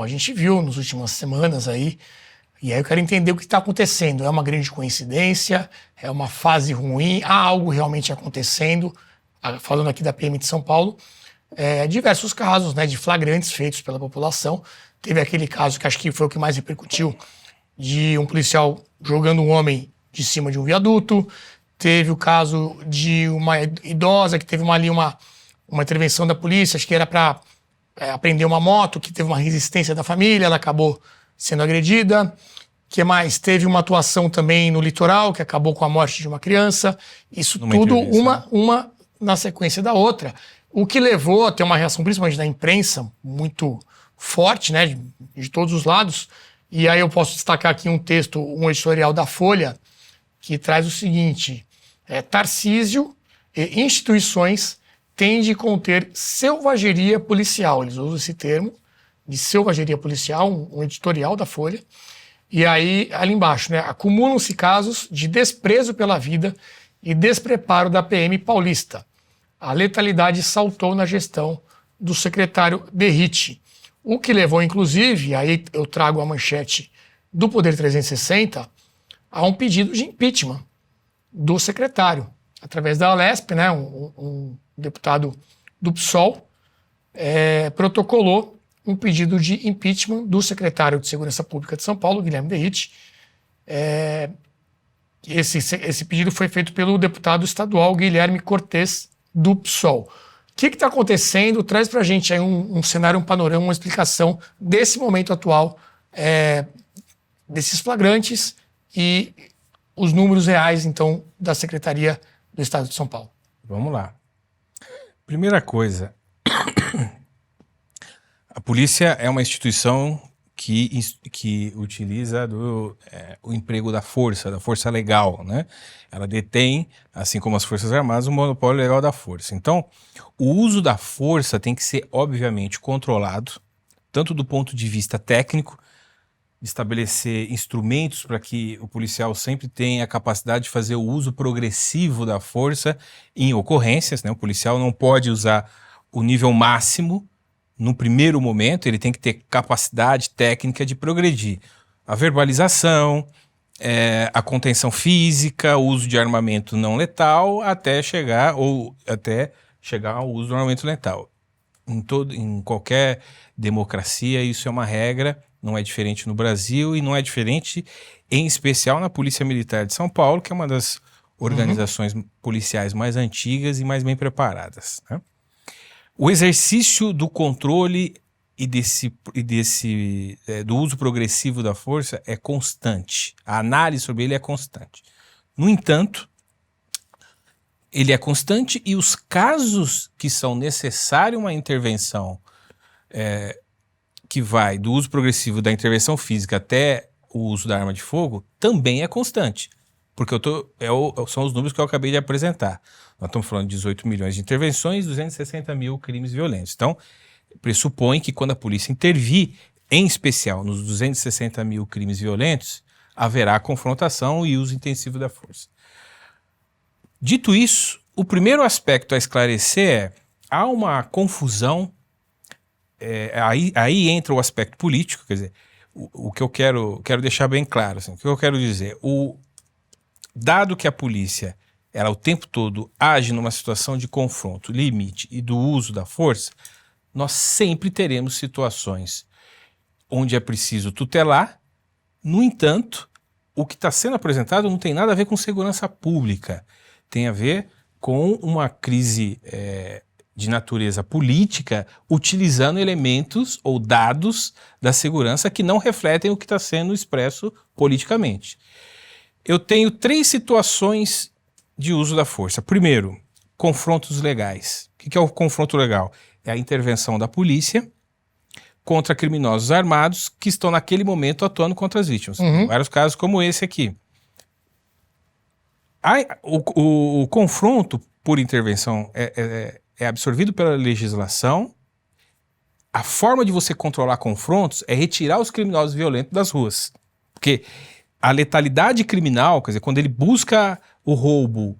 A gente viu nas últimas semanas aí, e aí eu quero entender o que está acontecendo. É uma grande coincidência? É uma fase ruim? Há algo realmente acontecendo? Falando aqui da PM de São Paulo, diversos casos, né, de flagrantes feitos pela população. Teve aquele caso que acho que foi o que mais repercutiu, de um policial jogando um homem de cima de um viaduto. Teve o caso de uma idosa que teve uma intervenção da polícia, acho que era para apreender uma moto, que teve uma resistência da família, ela acabou sendo agredida. Que mais? Teve uma atuação também no litoral, que acabou com a morte de uma criança. Isso tudo, uma na sequência da outra. O que levou a ter uma reação, principalmente da imprensa, muito forte, né, de todos os lados. E aí eu posso destacar aqui um texto, um editorial da Folha, que traz o seguinte: Tarcísio e instituições tende a conter selvageria policial. Eles usam esse termo de selvageria policial, um editorial da Folha. E aí, ali embaixo, né, acumulam-se casos de desprezo pela vida e despreparo da PM paulista. A letalidade saltou na gestão do secretário Derrite. O que levou, inclusive, aí eu trago a manchete do Poder 360, a um pedido de impeachment do secretário, através da Alesp, né, um deputado do PSOL, protocolou um pedido de impeachment do secretário de Segurança Pública de São Paulo, Guilherme Derrite. Esse pedido foi feito pelo deputado estadual Guilherme Cortes, do PSOL. O que está acontecendo? Traz para a gente aí um cenário, um panorama, uma explicação desse momento atual, desses flagrantes e os números reais, então, da Secretaria do Estado de São Paulo. Vamos lá. Primeira coisa, a polícia é uma instituição que utiliza o emprego da força legal, né? Ela detém, assim como as Forças Armadas, o monopólio legal da força. Então, o uso da força tem que ser, obviamente, controlado, tanto do ponto de vista técnico, estabelecer instrumentos para que o policial sempre tenha a capacidade de fazer o uso progressivo da força em ocorrências, né? O policial não pode usar o nível máximo no primeiro momento, ele tem que ter capacidade técnica de progredir. A verbalização, a contenção física, o uso de armamento não letal, até chegar ao uso do armamento letal. Em qualquer democracia, isso é uma regra, não é diferente no Brasil e não é diferente, em especial, na Polícia Militar de São Paulo, que é uma das organizações policiais mais antigas e mais bem preparadas, né? O exercício do controle do uso progressivo da força é constante. A análise sobre ele é constante. No entanto, ele é constante e os casos que são necessários uma intervenção que vai do uso progressivo da intervenção física até o uso da arma de fogo também é constante. Porque são os números que eu acabei de apresentar. Nós estamos falando de 18 milhões de intervenções, 260 mil crimes violentos. Então, pressupõe que quando a polícia intervir, em especial nos 260 mil crimes violentos, haverá confrontação e uso intensivo da força. Dito isso, o primeiro aspecto a esclarecer há uma confusão, aí entra o aspecto político, quer dizer, o que eu quero deixar bem claro, assim, o que eu quero dizer, dado que a polícia, ela o tempo todo age numa situação de confronto, limite e do uso da força, nós sempre teremos situações onde é preciso tutelar. No entanto, o que está sendo apresentado não tem nada a ver com segurança pública, tem a ver com uma crise de natureza política, utilizando elementos ou dados da segurança que não refletem o que está sendo expresso politicamente. Eu tenho 3 situações de uso da força. Primeiro, confrontos legais. O que é o confronto legal? É a intervenção da polícia contra criminosos armados que estão naquele momento atuando contra as vítimas. Vários casos como esse aqui. O confronto por intervenção é absorvido pela legislação. A forma de você controlar confrontos é retirar os criminosos violentos das ruas. Porque a letalidade criminal, quer dizer, quando ele busca o roubo,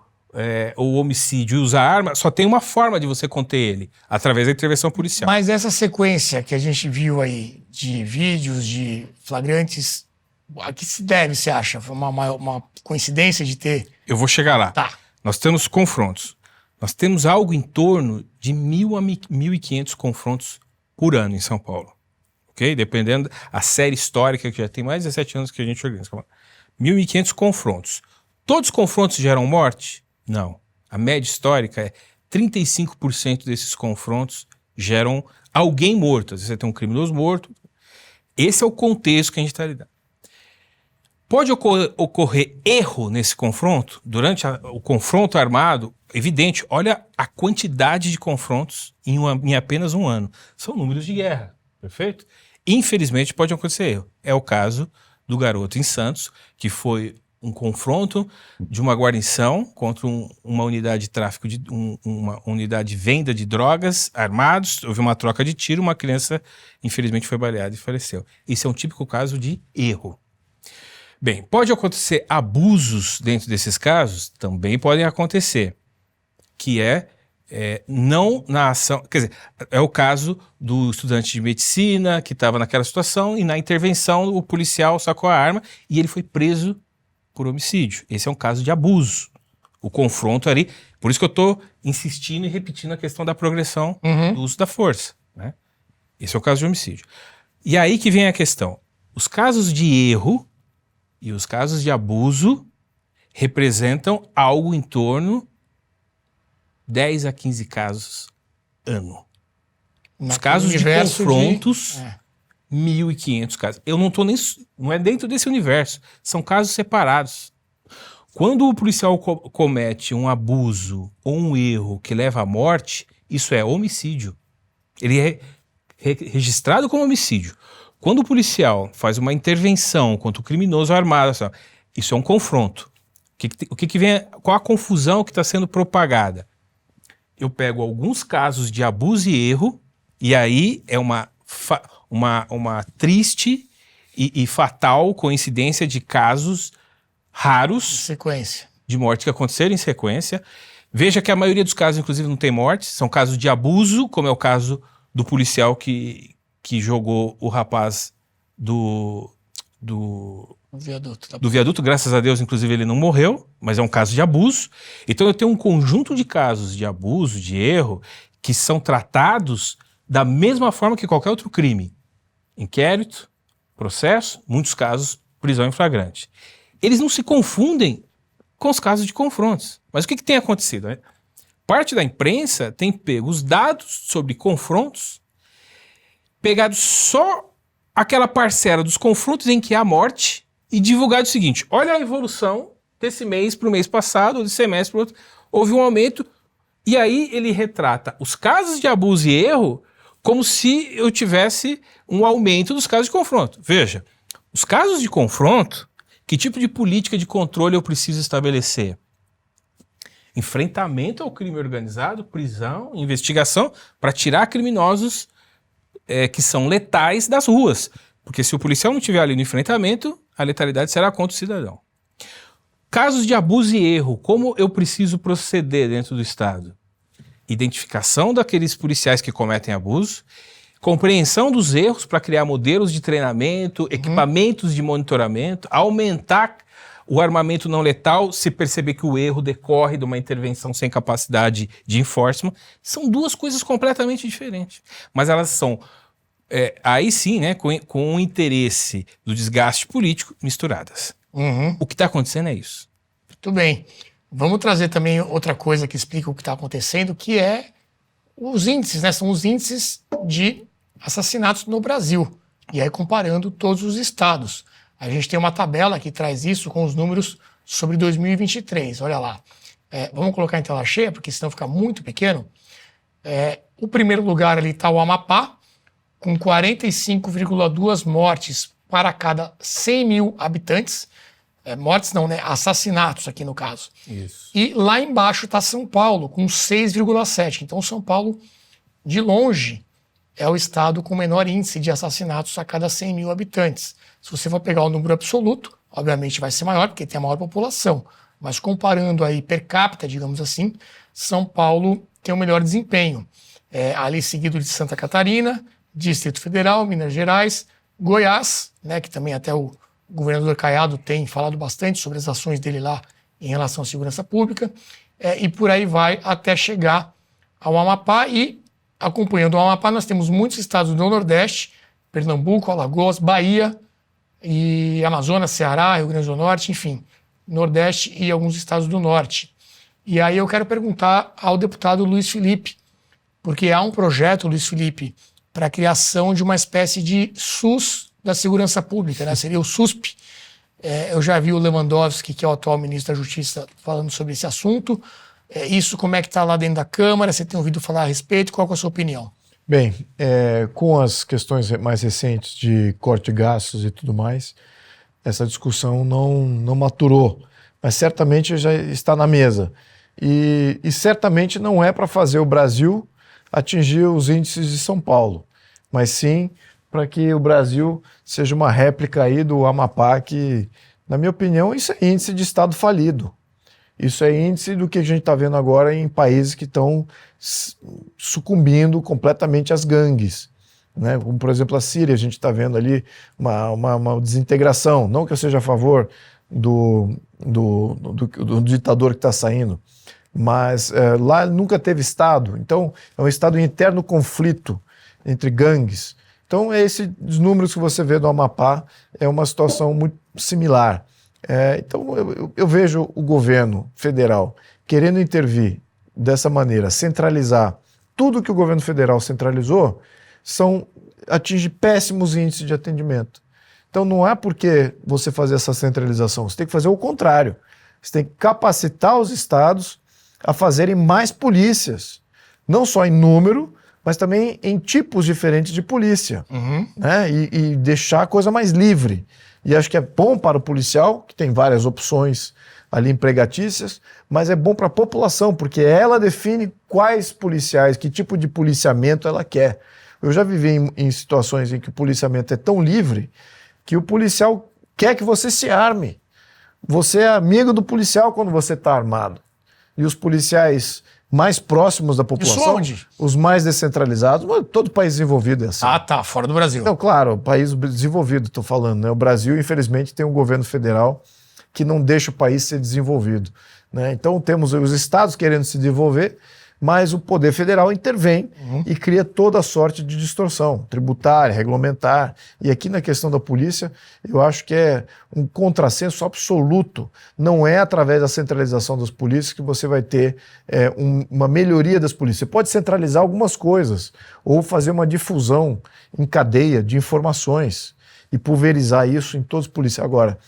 o homicídio e usar arma, só tem uma forma de você conter ele, através da intervenção policial. Mas essa sequência que a gente viu aí de vídeos, de flagrantes, a que se deve, você acha? Foi uma coincidência de ter... Eu vou chegar lá. Tá. Nós temos confrontos. Nós temos algo em torno de 1.000 a 1.500 confrontos por ano em São Paulo. Ok? Dependendo da série histórica, que já tem mais de 17 anos que a gente organiza. 1.500 confrontos. Todos os confrontos geram morte? Não. A média histórica é 35% desses confrontos geram alguém morto. Às vezes você tem um criminoso morto. Esse é o contexto que a gente está lidando. Pode ocorrer erro nesse confronto? Durante o confronto armado, evidente, olha a quantidade de confrontos em apenas um ano. São números de guerra, perfeito? Infelizmente pode acontecer erro. É o caso do garoto em Santos, que foi um confronto de uma guarnição contra uma unidade de tráfico, uma unidade de venda de drogas armados, houve uma troca de tiro, uma criança infelizmente foi baleada e faleceu. Esse é um típico caso de erro. Bem, pode acontecer abusos dentro desses casos? Também podem acontecer, que não na ação, quer dizer, é o caso do estudante de medicina que estava naquela situação e na intervenção o policial sacou a arma e ele foi preso por homicídio. Esse é um caso de abuso. O confronto ali, por isso que eu estou insistindo e repetindo a questão da progressão do uso da força, né? Esse é o caso de homicídio. E aí que vem a questão. Os casos de erro e os casos de abuso representam algo em torno 10 a 15 casos ano. Os casos de confrontos, 1.500 casos. Eu não estou nem... Não é dentro desse universo. São casos separados. Quando o policial comete um abuso ou um erro que leva à morte, isso é homicídio. Ele é registrado como homicídio. Quando o policial faz uma intervenção contra o criminoso armado, isso é um confronto. O que vem? Qual a confusão que está sendo propagada? Eu pego alguns casos de abuso e erro, e aí é uma triste e fatal coincidência de casos raros de morte que aconteceram em sequência. Veja que a maioria dos casos, inclusive, não tem morte, são casos de abuso, como é o caso do policial que jogou o rapaz do viaduto. Graças a Deus, inclusive, ele não morreu, mas é um caso de abuso. Então eu tenho um conjunto de casos de abuso, de erro, que são tratados da mesma forma que qualquer outro crime. Inquérito, processo, muitos casos, prisão em flagrante. Eles não se confundem com os casos de confrontos. Mas o que tem acontecido? Né? Parte da imprensa tem pego os dados sobre confrontos, pegado só aquela parcela dos confrontos em que há morte e divulgado o seguinte: olha a evolução desse mês para o mês passado, ou desse semestre para o outro, houve um aumento, e aí ele retrata os casos de abuso e erro como se eu tivesse um aumento dos casos de confronto. Veja, os casos de confronto, que tipo de política de controle eu preciso estabelecer? Enfrentamento ao crime organizado, prisão, investigação, para tirar criminosos que são letais das ruas. Porque se o policial não estiver ali no enfrentamento, a letalidade será contra o cidadão. Casos de abuso e erro, como eu preciso proceder dentro do Estado? Identificação daqueles policiais que cometem abuso, compreensão dos erros para criar modelos de treinamento, equipamentos de monitoramento, aumentar o armamento não letal se perceber que o erro decorre de uma intervenção sem capacidade de enforcement. São duas coisas completamente diferentes. Mas elas são, aí sim, né, com o interesse do desgaste político misturadas. O que está acontecendo é isso. Muito bem. Vamos trazer também outra coisa que explica o que está acontecendo, que é os índices, né? São os índices de assassinatos no Brasil. E aí comparando todos os estados. A gente tem uma tabela que traz isso com os números sobre 2023. Olha lá. Vamos colocar em tela cheia, porque senão fica muito pequeno. O primeiro lugar ali está o Amapá, com 45,2 mortes para cada 100 mil habitantes. Mortes não, né? Assassinatos aqui no caso. Isso. E lá embaixo está São Paulo, com 6,7. Então São Paulo, de longe, é o estado com menor índice de assassinatos a cada 100 mil habitantes. Se você for pegar o número absoluto, obviamente vai ser maior, porque tem a maior população. Mas comparando aí per capita, digamos assim, São Paulo tem o melhor desempenho. Ali seguido de Santa Catarina, Distrito Federal, Minas Gerais, Goiás, né, que também até o governador Caiado tem falado bastante sobre as ações dele lá em relação à segurança pública, e por aí vai até chegar ao Amapá. E acompanhando o Amapá, nós temos muitos estados do Nordeste, Pernambuco, Alagoas, Bahia e Amazonas, Ceará, Rio Grande do Norte, enfim, Nordeste e alguns estados do Norte. E aí eu quero perguntar ao deputado Luiz Felipe, porque há um projeto, Luiz Felipe, para a criação de uma espécie de SUS da segurança pública, né? Seria o SUSP. Eu já vi o Lewandowski, que é o atual ministro da Justiça, falando sobre esse assunto. Isso como é que está lá dentro da Câmara? Você tem ouvido falar a respeito? Qual é a sua opinião? Bem, com as questões mais recentes de corte de gastos e tudo mais, essa discussão não maturou, mas certamente já está na mesa. E certamente não é para fazer o Brasil atingir os índices de São Paulo, mas sim para que o Brasil seja uma réplica aí do Amapá, que, na minha opinião, isso é índice de Estado falido. Isso é índice do que a gente está vendo agora em países que estão sucumbindo completamente às gangues, né? Como, por exemplo, a Síria, a gente está vendo ali uma desintegração. Não que eu seja a favor do ditador que está saindo, mas lá nunca teve Estado. Então, é um Estado em eterno conflito entre gangues. Então, esses números que você vê do Amapá é uma situação muito similar. Então, eu vejo o governo federal querendo intervir dessa maneira, centralizar tudo que o governo federal centralizou, atinge péssimos índices de atendimento. Então, não é porque você fazer essa centralização, você tem que fazer o contrário. Você tem que capacitar os estados a fazerem mais polícias, não só em número, mas também em tipos diferentes de polícia, né? E deixar a coisa mais livre. E acho que é bom para o policial, que tem várias opções ali empregatícias, mas é bom para a população, porque ela define quais policiais, que tipo de policiamento ela quer. Eu já vivi em situações em que o policiamento é tão livre que o policial quer que você se arme. Você é amigo do policial quando você está armado. E os policiais mais próximos da população, os mais descentralizados, todo país desenvolvido é assim. Ah, tá, fora do Brasil. Não, claro, país desenvolvido, estou falando, né? O Brasil, infelizmente, tem um governo federal que não deixa o país ser desenvolvido, né? Então temos os estados querendo se desenvolver, mas o poder federal intervém e cria toda a sorte de distorção tributária, regulamentar. E aqui na questão da polícia, eu acho que é um contrassenso absoluto. Não é através da centralização das polícias que você vai ter uma melhoria das polícias. Você pode centralizar algumas coisas ou fazer uma difusão em cadeia de informações e pulverizar isso em todos os polícias. Agora,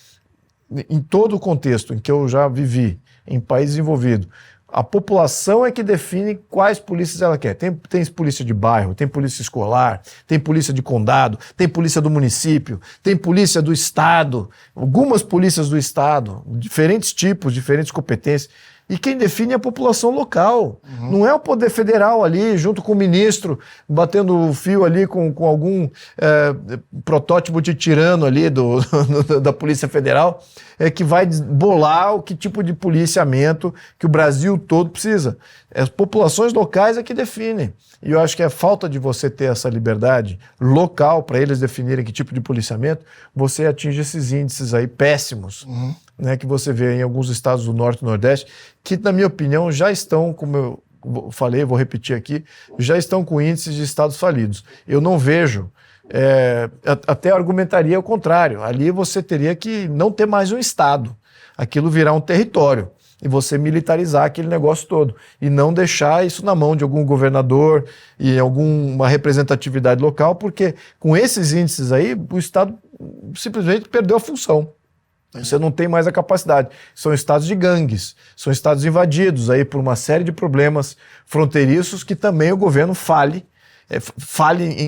em todo o contexto em que eu já vivi, em país desenvolvido, a população é que define quais polícias ela quer. Tem polícia de bairro, tem polícia escolar, tem polícia de condado, tem polícia do município, tem polícia do estado, algumas polícias do estado, diferentes tipos, diferentes competências. E quem define é a população local. Não é o poder federal ali, junto com o ministro, batendo o fio ali com algum protótipo de tirano ali da Polícia Federal, que vai bolar o que tipo de policiamento que o Brasil todo precisa. As populações locais é que definem. E eu acho que é falta de você ter essa liberdade local para eles definirem que tipo de policiamento, você atinge esses índices aí péssimos, né, que você vê em alguns estados do Norte e Nordeste, que, na minha opinião, já estão, como eu falei, vou repetir aqui, já estão com índices de estados falidos. Eu não vejo, até argumentaria o contrário. Ali você teria que não ter mais um estado, aquilo virar um território, e você militarizar aquele negócio todo, e não deixar isso na mão de algum governador e alguma representatividade local, porque com esses índices aí, o Estado simplesmente perdeu a função. Você não tem mais a capacidade. São estados de gangues, são estados invadidos aí por uma série de problemas fronteiriços que também o governo falhe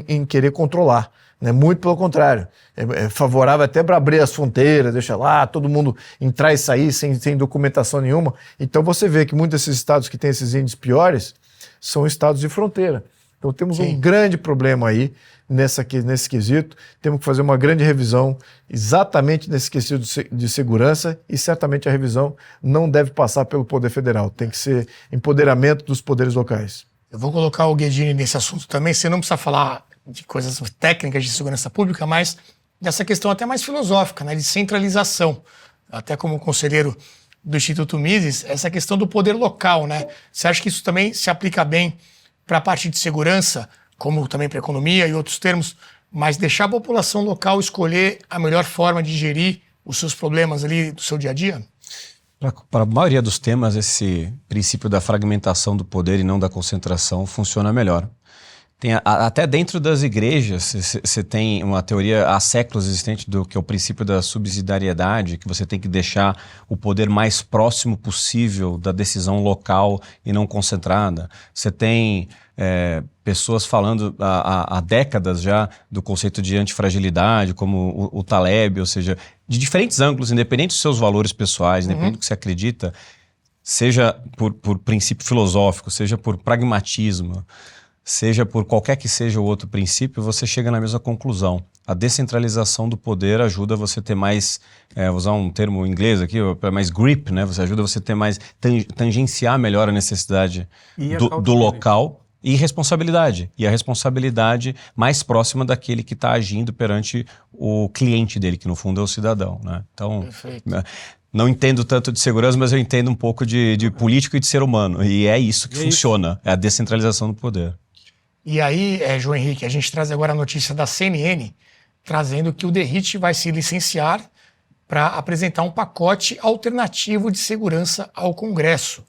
em querer controlar, né? Muito pelo contrário. É favorável até para abrir as fronteiras, deixa lá, todo mundo entrar e sair sem documentação nenhuma. Então você vê que muitos desses estados que têm esses índices piores são estados de fronteira. Então temos um grande problema aí nesse quesito. Temos que fazer uma grande revisão exatamente nesse quesito de segurança, e certamente a revisão não deve passar pelo Poder Federal. Tem que ser empoderamento dos poderes locais. Eu vou colocar o Guedini nesse assunto também. Você não precisa falar de coisas técnicas de segurança pública, mas dessa questão até mais filosófica, né, de centralização. Até como conselheiro do Instituto Mises, essa questão do poder local, né? Você acha que isso também se aplica bem para a parte de segurança, como também para a economia e outros termos, mas deixar a população local escolher a melhor forma de gerir os seus problemas ali do seu dia a dia? Para a maioria dos temas, esse princípio da fragmentação do poder e não da concentração funciona melhor. Até dentro das igrejas, você tem uma teoria há séculos existente do que é o princípio da subsidiariedade, que você tem que deixar o poder mais próximo possível da decisão local e não concentrada. Você tem pessoas falando há décadas já do conceito de antifragilidade, como o Taleb, ou seja, de diferentes ângulos, independente dos seus valores pessoais, independente do que você acredita, seja por princípio filosófico, seja por pragmatismo, seja por qualquer que seja o outro princípio, você chega na mesma conclusão. A descentralização do poder ajuda você a ter mais, vou usar um termo em inglês aqui, mais grip, né? Você ajuda você a ter mais, tangenciar melhor a necessidade do local e responsabilidade. E a responsabilidade mais próxima daquele que está agindo perante o cliente dele, que no fundo é o cidadão, né? Então, não entendo tanto de segurança, mas eu entendo um pouco de político e de ser humano. E é isso que funciona, é a descentralização do poder. E aí, João Henrique, a gente traz agora a notícia da CNN, trazendo que o DERIT vai se licenciar para apresentar um pacote alternativo de segurança ao Congresso.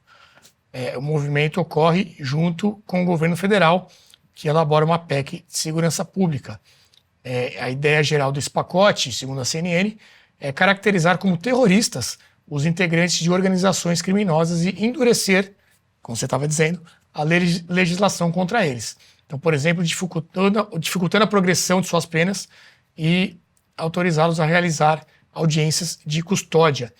O movimento ocorre junto com o governo federal, que elabora uma PEC de segurança pública. A ideia geral desse pacote, segundo a CNN, é caracterizar como terroristas os integrantes de organizações criminosas e endurecer, como você estava dizendo, a legislação contra eles. Então, por exemplo, dificultando a progressão de suas penas e autorizá-los a realizar audiências de custódia.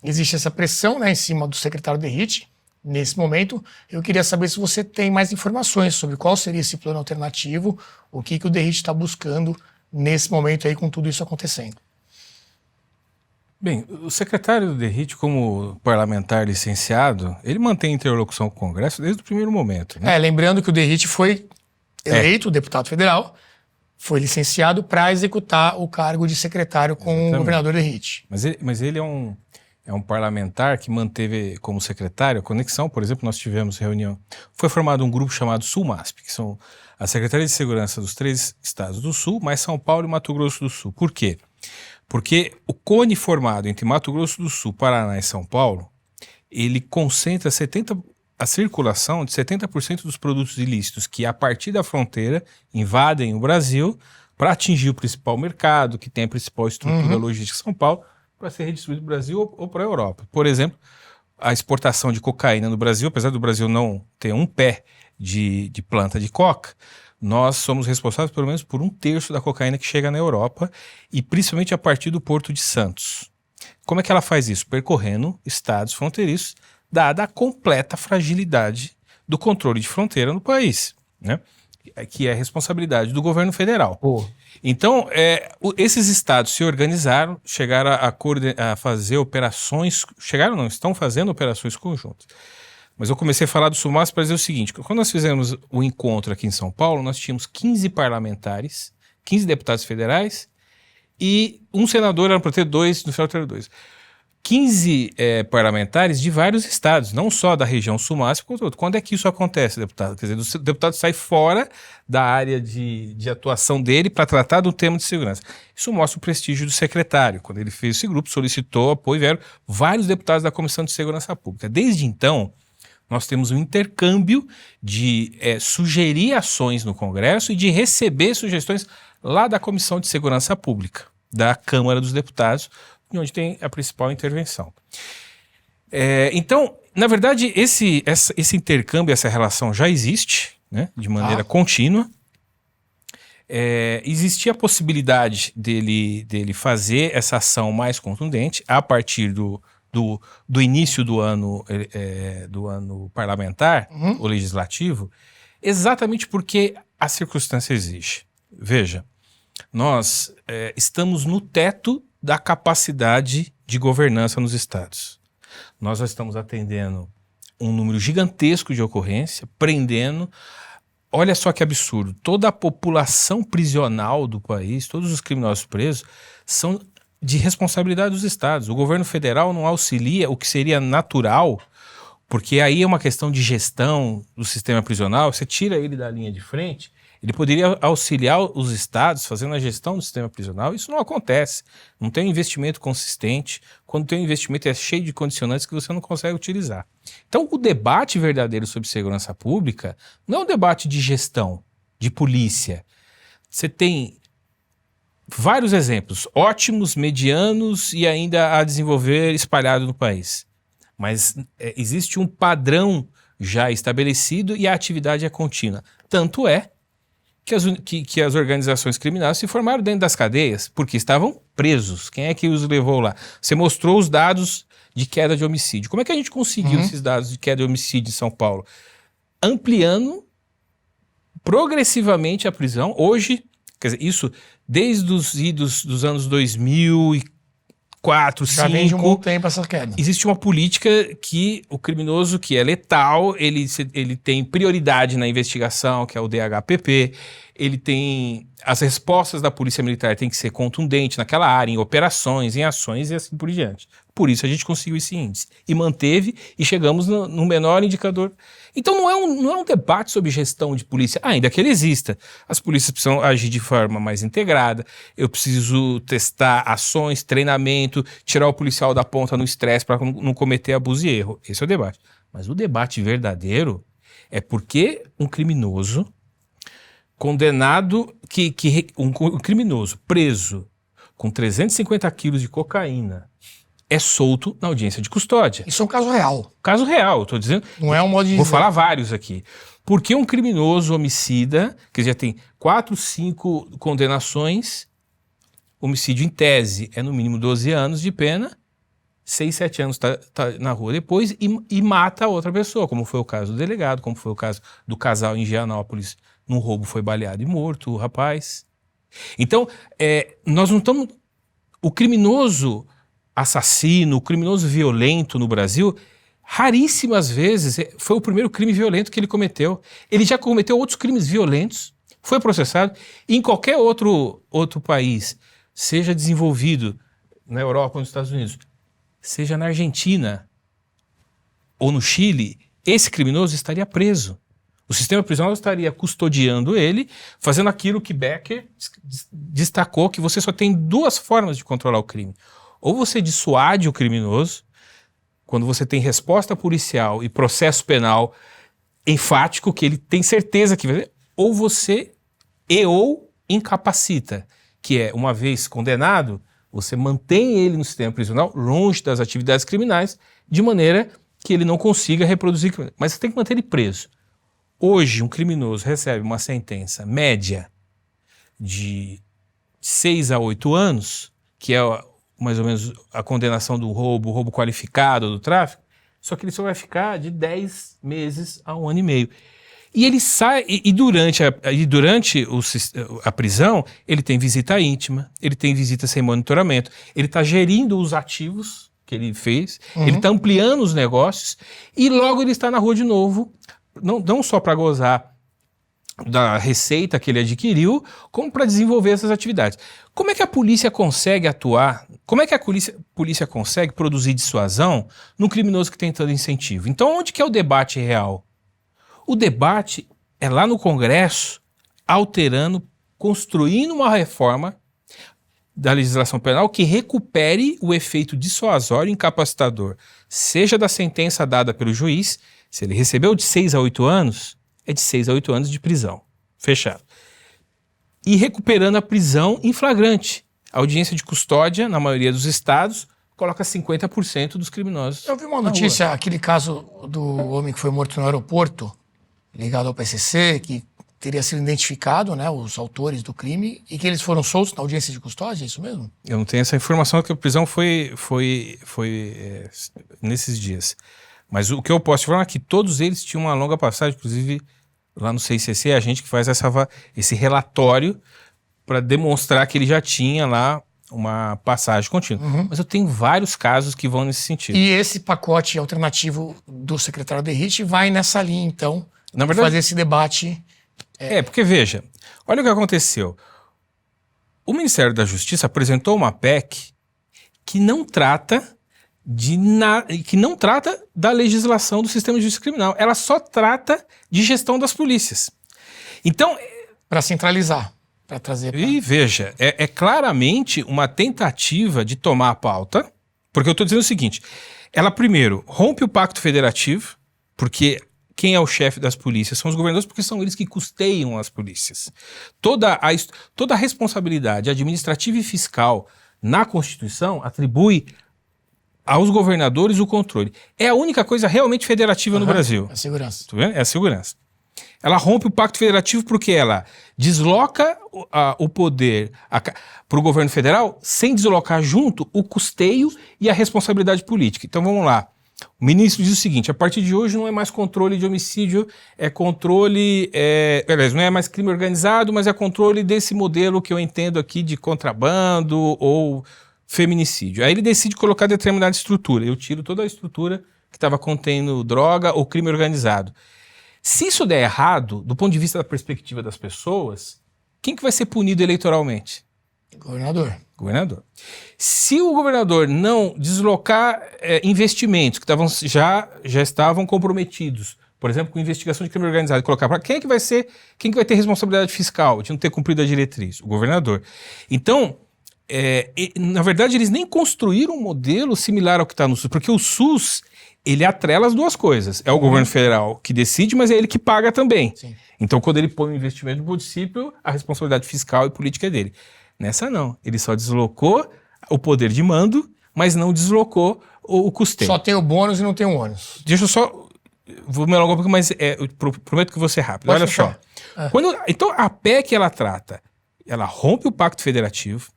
Existe essa pressão, né, em cima do secretário DERIT. Nesse momento, eu queria saber se você tem mais informações sobre qual seria esse plano alternativo, o que o DERIT está buscando nesse momento aí com tudo isso acontecendo. Bem, o secretário do DERIT, como parlamentar licenciado, ele mantém interlocução com o Congresso desde o primeiro momento, né? Lembrando que o DERIT foi eleito deputado federal, foi licenciado para executar o cargo de secretário com o governador DERIT. Mas ele é um parlamentar que manteve como secretário a conexão. Por exemplo, nós tivemos reunião, foi formado um grupo chamado Sul-MASP, que são a Secretaria de Segurança dos 3 estados do Sul, mais São Paulo e Mato Grosso do Sul. Por quê? Porque o cone formado entre Mato Grosso do Sul, Paraná e São Paulo, ele concentra a circulação de 70% dos produtos ilícitos que, a partir da fronteira, invadem o Brasil para atingir o principal mercado, que tem a principal estrutura logística de São Paulo, para ser redistribuído para o Brasil ou para a Europa. Por exemplo, a exportação de cocaína no Brasil, apesar do Brasil não ter um pé de planta de coca, nós somos responsáveis pelo menos por 1/3 da cocaína que chega na Europa, e principalmente a partir do Porto de Santos. Como é que ela faz isso? Percorrendo estados fronteiriços, dada a completa fragilidade do controle de fronteira no país, né? Que é responsabilidade do governo federal. Então, esses estados se organizaram, chegaram a fazer operações, estão fazendo operações conjuntas. Mas eu comecei a falar do Sul-MASP para dizer o seguinte: quando nós fizemos o encontro aqui em São Paulo, nós tínhamos 15 parlamentares, 15 deputados federais e um senador, era para ter 2, no final ter 2. 15 parlamentares de vários estados, não só da região Sul-MASP, quanto outro. Quando é que isso acontece, deputado? Quer dizer, o deputado sai fora da área de atuação dele para tratar do tema de segurança. Isso mostra o prestígio do secretário. Quando ele fez esse grupo, solicitou apoio, vieram vários deputados da Comissão de Segurança Pública. Desde então, nós temos um intercâmbio de sugerir ações no Congresso e de receber sugestões lá da Comissão de Segurança Pública, da Câmara dos Deputados, onde tem a principal intervenção. Então, na verdade, esse intercâmbio, essa relação já existe, né, de maneira contínua. Existia a possibilidade dele fazer essa ação mais contundente a partir do início do ano parlamentar, o legislativo, exatamente porque a circunstância exige. Veja, nós estamos no teto da capacidade de governança nos estados. Nós já estamos atendendo um número gigantesco de ocorrência, prendendo. olha só que absurdo, toda a população prisional do país, todos os criminosos presos, são de responsabilidade dos estados. O governo federal não auxilia o que seria natural, porque aí é uma questão de gestão do sistema prisional, você tira ele da linha de frente, ele poderia auxiliar os estados fazendo a gestão do sistema prisional. Isso não acontece, não tem um investimento consistente. Quando tem um investimento é cheio de condicionantes que você não consegue utilizar. Então o debate verdadeiro sobre segurança pública não é um debate de gestão, de polícia. Você tem vários exemplos, ótimos, medianos e ainda a desenvolver espalhado no país. Mas existe um padrão já estabelecido e a atividade é contínua. Tanto é que as organizações criminosas se formaram dentro das cadeias porque estavam presos. Quem é que os levou lá? Você mostrou os dados de queda de homicídio. Como é que a gente conseguiu esses dados de queda de homicídio em São Paulo? Ampliando progressivamente a prisão. Hoje, quer dizer, isso desde os idos dos anos 2004, Já vem de um bom tempo essa queda. existe uma política que o criminoso que é letal, ele tem prioridade na investigação, que é o DHPP, ele tem... As respostas da polícia militar têm que ser contundentes naquela área, em operações, em ações e assim por diante. Por isso a gente conseguiu esse índice. E manteve e chegamos no menor indicador. Então não é um debate sobre gestão de polícia, ainda que ele exista. As polícias precisam agir de forma mais integrada, eu preciso testar ações, treinamento, tirar o policial da ponta no estresse para não cometer abuso e erro. Esse é o debate. Mas o debate verdadeiro é porque um criminoso condenado, um criminoso preso com 350 quilos de cocaína é solto na audiência de custódia. Isso é um caso real. Caso real, eu tô dizendo. Não é um modo de Vou dizer. falar vários aqui. Porque um criminoso homicida, que já tem 4, 5 condenações, homicídio em tese é no mínimo 12 anos de pena, 6, 7 anos tá na rua depois e mata a outra pessoa, como foi o caso do delegado, como foi o caso do casal em Gianópolis, num roubo foi baleado e morto, o rapaz. Então, nós não estamos... O criminoso assassino, o criminoso violento no Brasil, raríssimas vezes foi o primeiro crime violento que ele cometeu. Ele já cometeu outros crimes violentos, foi processado, e em qualquer outro país, seja desenvolvido na Europa ou nos Estados Unidos, seja na Argentina ou no Chile, esse criminoso estaria preso. O sistema prisional estaria custodiando ele, fazendo aquilo que Becker destacou, que você só tem 2 formas de controlar o crime. Ou você dissuade o criminoso, quando você tem resposta policial e processo penal enfático, que ele tem certeza que vai fazer, ou você ou incapacita, que é, uma vez condenado, você mantém ele no sistema prisional, longe das atividades criminais, de maneira que ele não consiga reproduzir. Mas você tem que manter ele preso. Hoje, um criminoso recebe uma sentença média de 6 a 8 anos, que é mais ou menos a condenação do roubo qualificado, do tráfico, só que ele só vai ficar de 10 meses a 1 ano e meio. E ele sai, e durante a prisão, ele tem visita íntima, ele tem visita sem monitoramento, ele está gerindo os ativos que ele fez, ele está ampliando os negócios, e logo ele está na rua de novo, não só para gozar da receita que ele adquiriu, como para desenvolver essas atividades. Como é que a polícia consegue atuar? Como é que a polícia consegue produzir dissuasão num criminoso que tem tanto incentivo? Então, onde que é o debate real? O debate é lá no Congresso, alterando, construindo uma reforma da legislação penal que recupere o efeito dissuasório e incapacitador, seja da sentença dada pelo juiz, se ele recebeu de 6 a 8 anos, é de 6 a 8 anos de prisão, fechado. E recuperando a prisão em flagrante. A audiência de custódia, na maioria dos estados, coloca 50% dos criminosos. Eu vi uma notícia, aquele caso do homem que foi morto no aeroporto, ligado ao PCC, que teria sido identificado, né, os autores do crime, e que eles foram soltos na audiência de custódia, é isso mesmo? Eu não tenho essa informação, que a prisão foi nesses dias. Mas o que eu posso te falar é que todos eles tinham uma longa passagem, inclusive lá no CICC, a gente que faz esse relatório para demonstrar que ele já tinha lá uma passagem contínua. Mas eu tenho vários casos que vão nesse sentido. E esse pacote alternativo do secretário Derrite vai nessa linha, então, Na verdade, fazer esse debate Porque veja, olha o que aconteceu. O Ministério da Justiça apresentou uma PEC que não trata da legislação do sistema de justiça criminal. Ela só trata de gestão das polícias. Então, para centralizar, para trazer... E veja, é claramente uma tentativa de tomar a pauta, porque eu estou dizendo o seguinte, ela primeiro rompe o pacto federativo, porque quem é o chefe das polícias são os governadores, porque são eles que custeiam as polícias. Toda a responsabilidade administrativa e fiscal na Constituição atribui aos governadores o controle. É a única coisa realmente federativa no Brasil. É a segurança. Tá vendo? É a segurança. Ela rompe o pacto federativo porque ela desloca o poder para o governo federal sem deslocar junto o custeio e a responsabilidade política. Então vamos lá. O ministro diz o seguinte, a partir de hoje não é mais controle de homicídio, é controle, aliás, não é mais crime organizado, mas é controle desse modelo que eu entendo aqui de contrabando ou feminicídio. Aí ele decide colocar determinada estrutura. Eu tiro toda a estrutura que estava contendo droga ou crime organizado. Se isso der errado, do ponto de vista da perspectiva das pessoas, quem que vai ser punido eleitoralmente? Governador. Se o governador não deslocar investimentos que já estavam comprometidos, por exemplo, com investigação de crime organizado, e colocar para quem que vai ter responsabilidade fiscal de não ter cumprido a diretriz? O governador. Então, na verdade, eles nem construíram um modelo similar ao que está no SUS, porque o SUS, ele atrela as duas coisas. É o governo federal que decide, mas é ele que paga também. Sim. Então, quando ele põe o investimento no município, a responsabilidade fiscal e política é dele. Nessa não. Ele só deslocou o poder de mando, mas não deslocou o custeio. Só tem o bônus e não tem o ônus. Deixa eu só... Vou me alongar um pouco, mas eu prometo que vou ser rápido. Olha só. Então, a PEC, ela rompe o pacto federativo,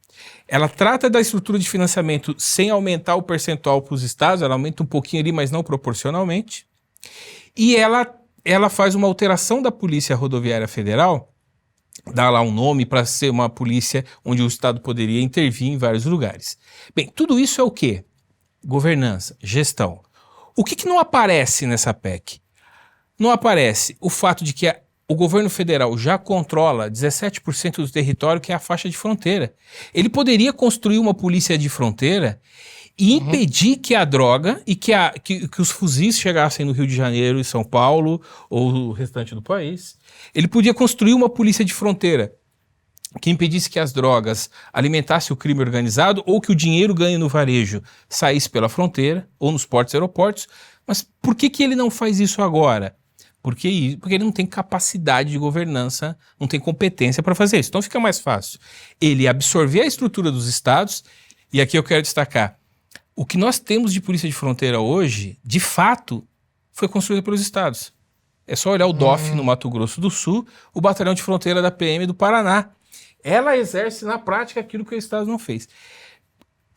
ela trata da estrutura de financiamento sem aumentar o percentual para os estados, ela aumenta um pouquinho ali, mas não proporcionalmente. E ela faz uma alteração da Polícia Rodoviária Federal, dá lá um nome para ser uma polícia onde o estado poderia intervir em vários lugares. Bem, tudo isso é o quê? Governança, gestão. O que não aparece nessa PEC? Não aparece o fato de que o governo federal já controla 17% do território, que é a faixa de fronteira. Ele poderia construir uma polícia de fronteira e impedir que a droga e que os fuzis chegassem no Rio de Janeiro e São Paulo ou o restante do país. Ele podia construir uma polícia de fronteira que impedisse que as drogas alimentassem o crime organizado ou que o dinheiro ganho no varejo saísse pela fronteira ou nos portos e aeroportos. Mas por que ele não faz isso agora? Porque ele não tem capacidade de governança, não tem competência para fazer isso. Então fica mais fácil ele absorver a estrutura dos estados, e aqui eu quero destacar, o que nós temos de polícia de fronteira hoje, de fato, foi construído pelos estados. É só olhar o DOF no Mato Grosso do Sul, o batalhão de fronteira da PM do Paraná. Ela exerce na prática aquilo que o estado não fez.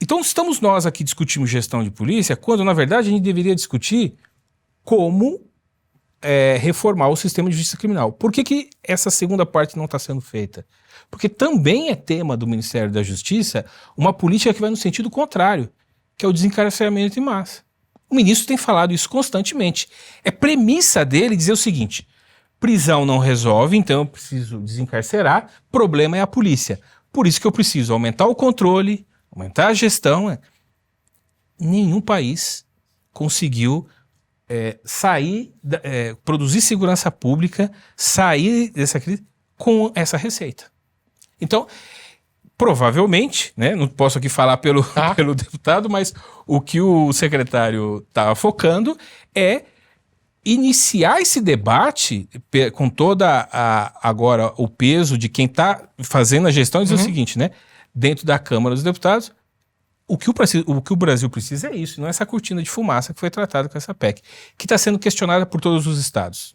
Então estamos nós aqui discutindo gestão de polícia, quando na verdade a gente deveria discutir como reformar o sistema de justiça criminal. Por que essa segunda parte não está sendo feita? Porque também é tema do Ministério da Justiça uma política que vai no sentido contrário, que é o desencarceramento em massa. O ministro tem falado isso constantemente. É premissa dele dizer o seguinte, prisão não resolve, então eu preciso desencarcerar, problema é a polícia. Por isso que eu preciso aumentar o controle, aumentar a gestão. Nenhum país conseguiu produzir segurança pública, sair dessa crise com essa receita. Então, provavelmente, né, não posso aqui falar pelo deputado, mas o que o secretário está focando é iniciar esse debate com toda agora o peso de quem está fazendo a gestão e dizer o seguinte, né, dentro da Câmara dos Deputados, o que o Brasil precisa é isso, não é essa cortina de fumaça que foi tratada com essa PEC, que está sendo questionada por todos os estados.